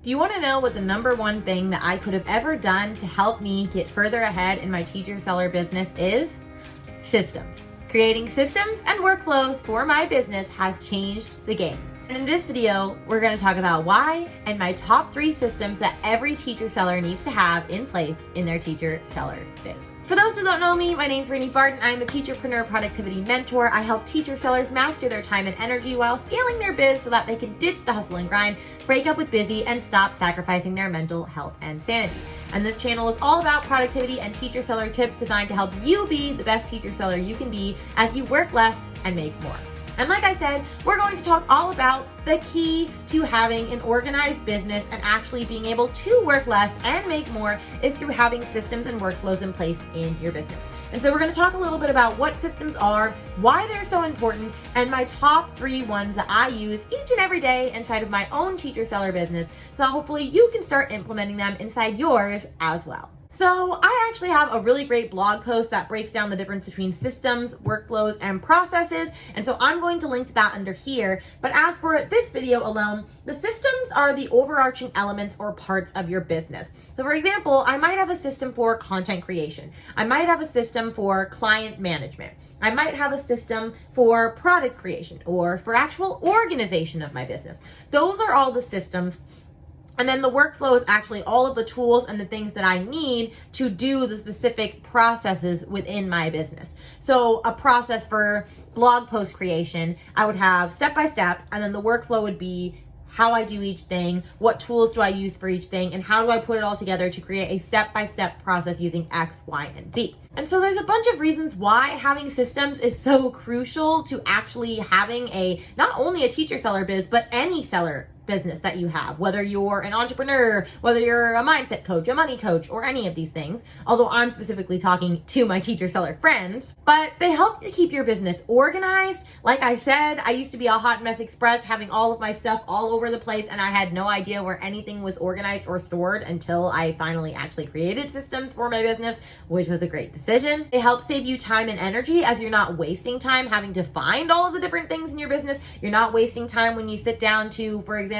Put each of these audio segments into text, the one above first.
Do you want to know what the number one thing that I could have ever done to help me get further ahead in my teacher seller business is? Systems. Creating systems and workflows for my business has changed the game. And in this video, we're going to talk about why and my top 3 systems that every teacher seller needs to have in place in their teacher seller biz. For those who don't know me, my name is Brittany Barton. I'm a Teacherpreneur productivity mentor. I help teacher sellers master their time and energy while scaling their biz so that they can ditch the hustle and grind, break up with busy, and stop sacrificing their mental health and sanity. And this channel is all about productivity and teacher seller tips designed to help you be the best teacher seller you can be as you work less and make more. And like I said, we're going to talk all about the key to having an organized business and actually being able to work less and make more is through having systems and workflows in place in your business. And so we're going to talk a little bit about what systems are, why they're so important, and my top 3 ones that I use each and every day inside of my own teacher seller business. So hopefully you can start implementing them inside yours as well. So I actually have a really great blog post that breaks down the difference between systems, workflows, and processes. And so I'm going to link to that under here. But as for this video alone, the systems are the overarching elements or parts of your business. So for example, I might have a system for content creation. I might have a system for client management. I might have a system for product creation or for actual organization of my business. Those are all the systems. And then the workflow is actually all of the tools and the things that I need to do the specific processes within my business. So a process for blog post creation, I would have step by step, and then the workflow would be how I do each thing, what tools do I use for each thing, and how do I put it all together to create a step-by-step process using X, Y, and Z. And so there's a bunch of reasons why having systems is so crucial to actually having not only a teacher seller biz, but any seller business that you have, whether you're an entrepreneur, whether you're a mindset coach, a money coach, or any of these things, although I'm specifically talking to my teacher seller friends, but they help to keep your business organized. Like I said, I used to be a hot mess express, having all of my stuff all over the place, and I had no idea where anything was organized or stored until I finally actually created systems for my business, which was a great decision. It helps save you time and energy as you're not wasting time having to find all of the different things in your business. You're not wasting time when you sit down to, for example,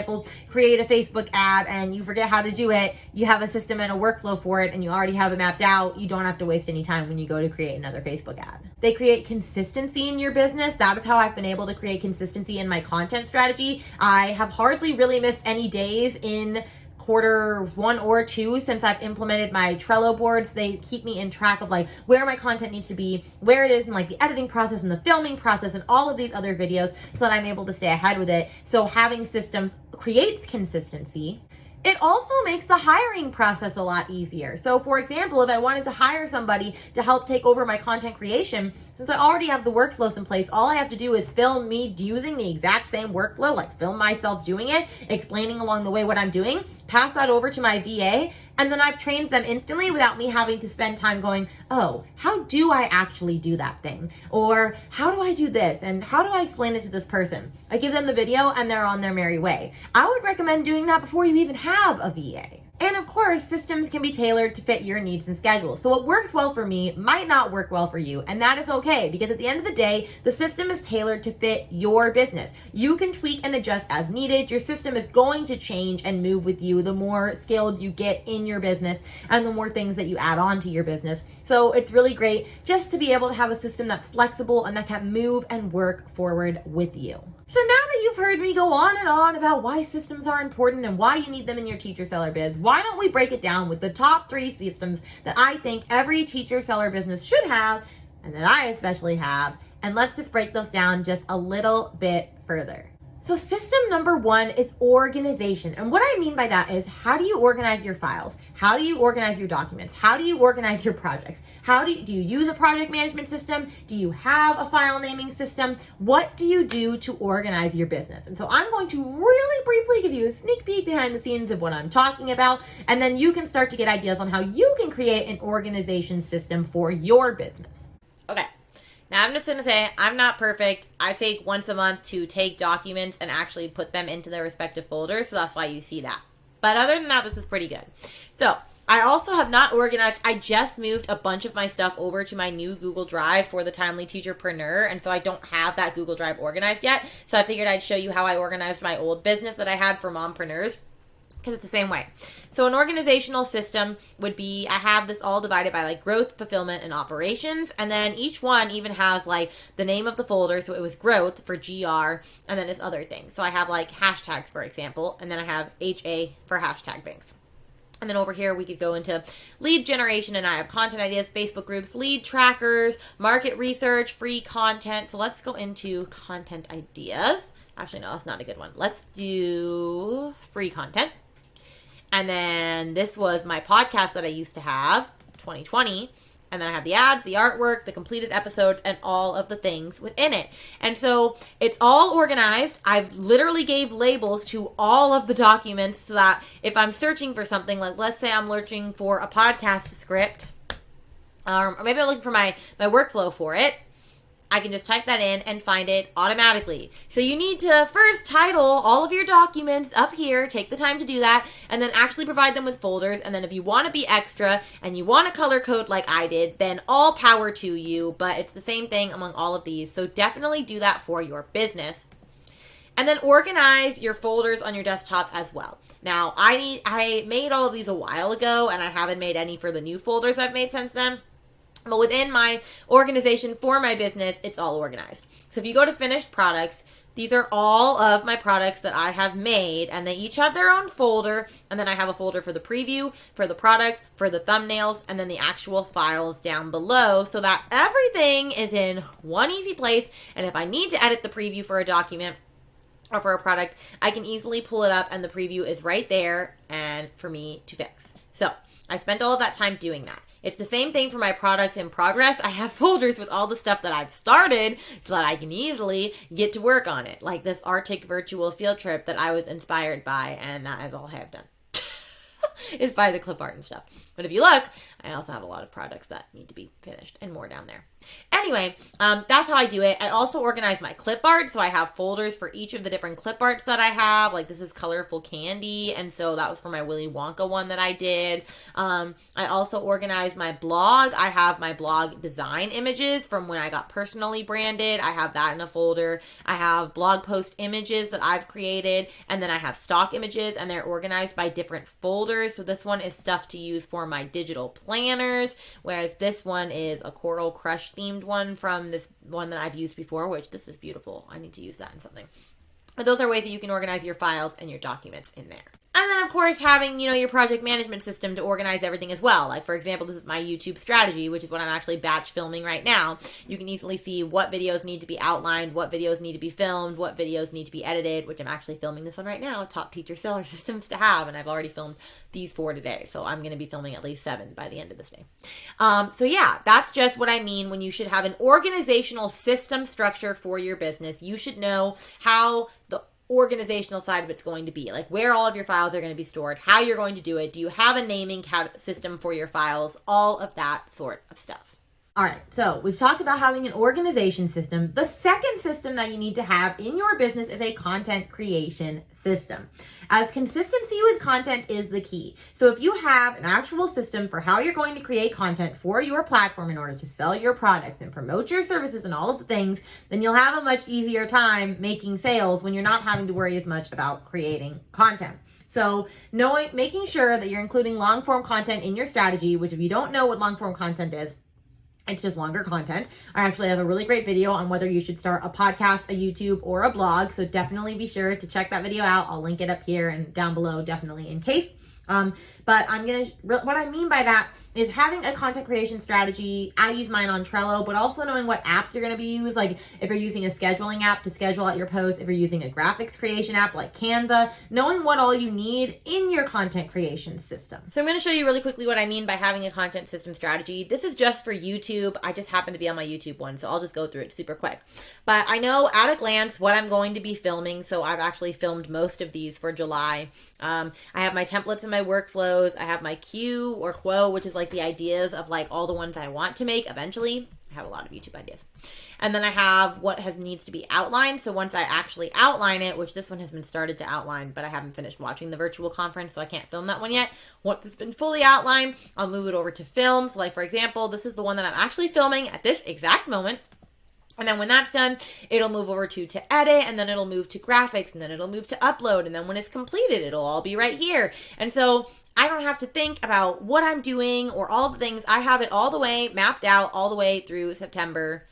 create a Facebook ad and you forget how to do it. You have a system and a workflow for it and you already have it mapped out. You don't have to waste any time when you go to create another Facebook ad. They create consistency in your business. That is how I've been able to create consistency in my content strategy. I have hardly really missed any days in quarter 1 or 2 since I've implemented my Trello boards. They keep me in track of like where my content needs to be, where it is in like the editing process and the filming process and all of these other videos so that I'm able to stay ahead with it. So having systems creates consistency. It also makes the hiring process a lot easier. So for example, if I wanted to hire somebody to help take over my content creation, since I already have the workflows in place, all I have to do is film me using the exact same workflow, like film myself doing it, explaining along the way what I'm doing, pass that over to my VA, and then I've trained them instantly without me having to spend time going, oh, how do I actually do that thing? Or how do I do this? And how do I explain it to this person? I give them the video and they're on their merry way. I would recommend doing that before you even have a VA. And of course, systems can be tailored to fit your needs and schedules. So what works well for me might not work well for you, and that is okay because at the end of the day, the system is tailored to fit your business. You can tweak and adjust as needed. Your system is going to change and move with you the more skilled you get in your business and the more things that you add on to your business. So it's really great just to be able to have a system that's flexible and that can move and work forward with you. So now that you've heard me go on and on about why systems are important and why you need them in your teacher seller biz, why don't we break it down with the top 3 systems that I think every teacher seller business should have and that I especially have, and let's just break those down just a little bit further. So system number 1 is organization. And what I mean by that is, how do you organize your files? How do you organize your documents? How do you organize your projects? Do you use a project management system? Do you have a file naming system? What do you do to organize your business? And so I'm going to really briefly give you a sneak peek behind the scenes of what I'm talking about, and then you can start to get ideas on how you can create an organization system for your business. Okay. Now, I'm just going to say I'm not perfect. I take once a month to take documents and actually put them into their respective folders, so that's why you see that. But other than that, this is pretty good. So I also have not organized. I just moved a bunch of my stuff over to my new Google Drive for the Timely Teacherpreneur, and so I don't have that Google Drive organized yet. So I figured I'd show you how I organized my old business that I had for mompreneurs. because it's the same way. So an organizational system would be, I have this all divided by like growth, fulfillment, and operations. And then each one even has like the name of the folder. So it was growth for GR, and then it's other things. So I have like hashtags, for example, and then I have HA for hashtag banks. And then over here, we could go into lead generation, and I have content ideas, Facebook groups, lead trackers, market research, free content. So let's go into content ideas. Actually, no, that's not a good one. Let's do free content. And then this was my podcast that I used to have, 2020. And then I have the ads, the artwork, the completed episodes, and all of the things within it. And so it's all organized. I've literally gave labels to all of the documents so that if I'm searching for something, like let's say I'm searching for a podcast script, or maybe I'm looking for my workflow for it, I can just type that in and find it automatically. So you need to first title all of your documents up here, take the time to do that, and then actually provide them with folders. And then if you want to be extra and you want to color code like I did, then all power to you, but it's the same thing among all of these. So definitely do that for your business. And then organize your folders on your desktop as well. Now, I made all of these a while ago, and I haven't made any for the new folders I've made since then. But within my organization for my business, it's all organized. So if you go to finished products, these are all of my products that I have made, and they each have their own folder. And then I have a folder for the preview, for the product, for the thumbnails, and then the actual files down below, so that everything is in one easy place. And if I need to edit the preview for a document or for a product, I can easily pull it up, and the preview is right there and for me to fix. So I spent all of that time doing that. It's the same thing for my products in progress. I have folders with all the stuff that I've started so that I can easily get to work on it. Like this Arctic virtual field trip that I was inspired by, and that is all I have done. Is by the clip art and stuff. But if you look, I also have a lot of products that need to be finished and more down there. Anyway, that's how I do it. I also organize my clip art. So I have folders for each of the different clip arts that I have. Like this is colorful candy. And so that was for my Willy Wonka one that I did. I also organize my blog. I have my blog design images from when I got personally branded. I have that in a folder. I have blog post images that I've created. And then I have stock images, and they're organized by different folders. So this one is stuff to use for my digital planners, whereas this one is a Coral Crush themed one from this one that I've used before, which this is beautiful. I need to use that in something. But those are ways that you can organize your files and your documents in there. And then, of course, having, your project management system to organize everything as well. Like, for example, this is my YouTube strategy, which is what I'm actually batch filming right now. You can easily see what videos need to be outlined, what videos need to be filmed, what videos need to be edited, which I'm actually filming this one right now, top teacher seller systems to have. And I've already filmed these 4 today. So I'm going to be filming at least 7 by the end of this day. So yeah, that's just what I mean when you should have an organizational system structure for your business. You should know how the organizational side of it's going to be, like where all of your files are going to be stored, how you're going to do it, do you have a naming system for your files, all of that sort of stuff. All right, so we've talked about having an organization system. The second system that you need to have in your business is a content creation system, as consistency with content is the key. So if you have an actual system for how you're going to create content for your platform in order to sell your products and promote your services and all of the things, then you'll have a much easier time making sales when you're not having to worry as much about creating content. So making sure that you're including long form content in your strategy, which if you don't know what long form content is, it's just longer content. I actually have a really great video on whether you should start a podcast, a YouTube, or a blog. So definitely be sure to check that video out. I'll link it up here and down below, definitely in case. But what I mean by that is having a content creation strategy. I use mine on Trello, but also knowing what apps you're going to be using. Like if you're using a scheduling app to schedule out your posts, if you're using a graphics creation app like Canva, knowing what all you need in your content creation system. So I'm going to show you really quickly what I mean by having a content system strategy. This is just for YouTube. I just happen to be on my YouTube one, so I'll just go through it super quick. But I know at a glance what I'm going to be filming. So I've actually filmed most of these for July. I have my templates and my workflows. I have my queue or quo, which is like the ideas of like all the ones I want to make eventually. I have a lot of YouTube ideas. And then I have what needs to be outlined. So once I actually outline it, which this one has been started to outline, but I haven't finished watching the virtual conference, so I can't film that one yet. Once it's been fully outlined, I'll move it over to film. So like, for example, this is the one that I'm actually filming at this exact moment. And then when that's done, it'll move over to edit, and then it'll move to graphics, and then it'll move to upload. And then when it's completed, it'll all be right here. And so I don't have to think about what I'm doing or all the things. I have it all the way mapped out all the way through September.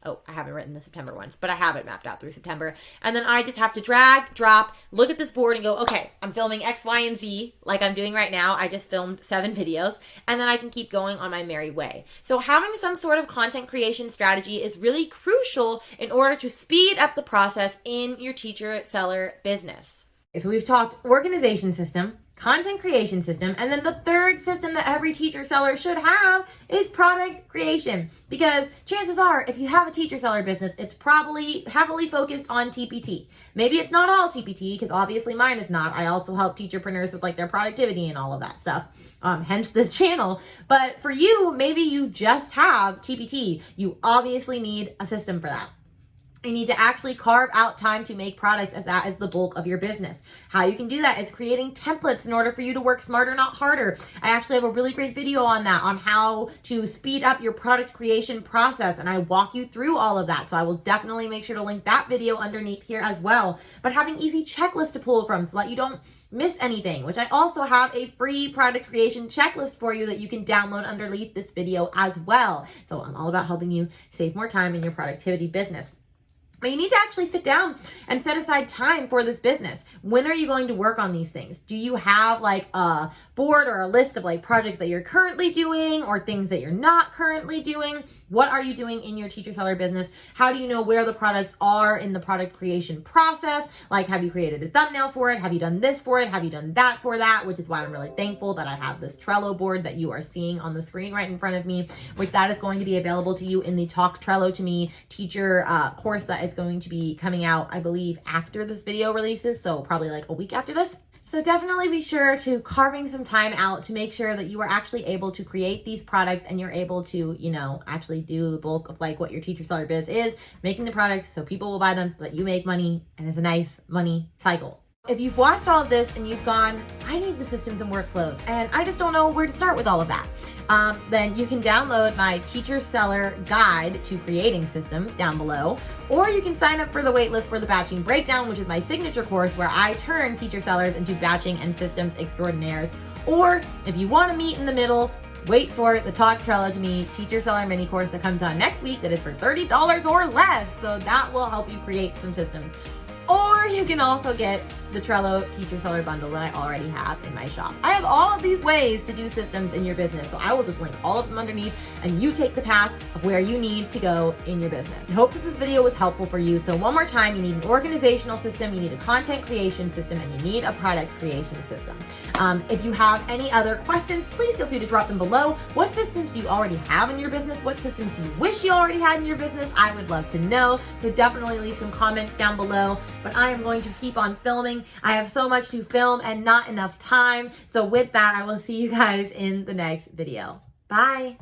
Oh, I haven't written the September ones, but I have it mapped out through September. And then I just have to drag, drop, look at this board and go, okay, I'm filming X, Y, and Z like I'm doing right now. I just filmed 7 videos, and then I can keep going on my merry way. So having some sort of content creation strategy is really crucial in order to speed up the process in your teacher seller business. So we've talked organization system, content creation system, and then the third system that every teacher seller should have is product creation. Because chances are, if you have a teacher seller business, it's probably heavily focused on TPT. Maybe it's not all TPT, because obviously mine is not. I also help teacherpreneurs with like their productivity and all of that stuff. Hence this channel. But for you, maybe you just have TPT. You obviously need a system for that. You need to actually carve out time to make products, as that is the bulk of your business. How you can do that is creating templates in order for you to work smarter, not harder. I actually have a really great video on that, on how to speed up your product creation process, and I walk you through all of that. So I will definitely make sure to link that video underneath here as well. But having easy checklists to pull from so that you don't miss anything, which I also have a free product creation checklist for you that you can download underneath this video as well. So I'm all about helping you save more time in your productivity business. But you need to actually sit down and set aside time for this business. When are you going to work on these things? Do you have like a board or a list of like projects that you're currently doing or things that you're not currently doing? What are you doing in your teacher seller business? How do you know where the products are in the product creation process? Like, have you created a thumbnail for it? Have you done this for it? Have you done that for that? Which is why I'm really thankful that I have this Trello board that you are seeing on the screen right in front of me, which that is going to be available to you in the Talk Trello to Me teacher course that is going to be coming out, I believe, after this video releases, so probably like a week after this. So definitely be sure to carving some time out to make sure that you are actually able to create these products and you're able to, you know, actually do the bulk of like what your teacher seller biz is, making the products so people will buy them so that you make money, and it's a nice money cycle. If you've watched all of this and you've gone, I need the systems and workflows, and I just don't know where to start with all of that, then you can download my teacher seller guide to creating systems down below, or you can sign up for the waitlist for the batching breakdown, which is my signature course where I turn teacher sellers into batching and systems extraordinaires. Or if you want to meet in the middle, wait for the Talk Trello to Me teacher seller mini course that comes out next week that is for $30 or less. So that will help you create some systems. Or you can also get the Trello teacher seller bundle that I already have in my shop. I have all of these ways to do systems in your business, so I will just link all of them underneath, and you take the path of where you need to go in your business. I hope that this video was helpful for you. So one more time, you need an organizational system, you need a content creation system, and you need a product creation system. If you have any other questions, please feel free to drop them below. What systems do you already have in your business? What systems do you wish you already had in your business? I would love to know. So definitely leave some comments down below. But I am going to keep on filming. I have so much to film and not enough time. So with that, I will see you guys in the next video. Bye.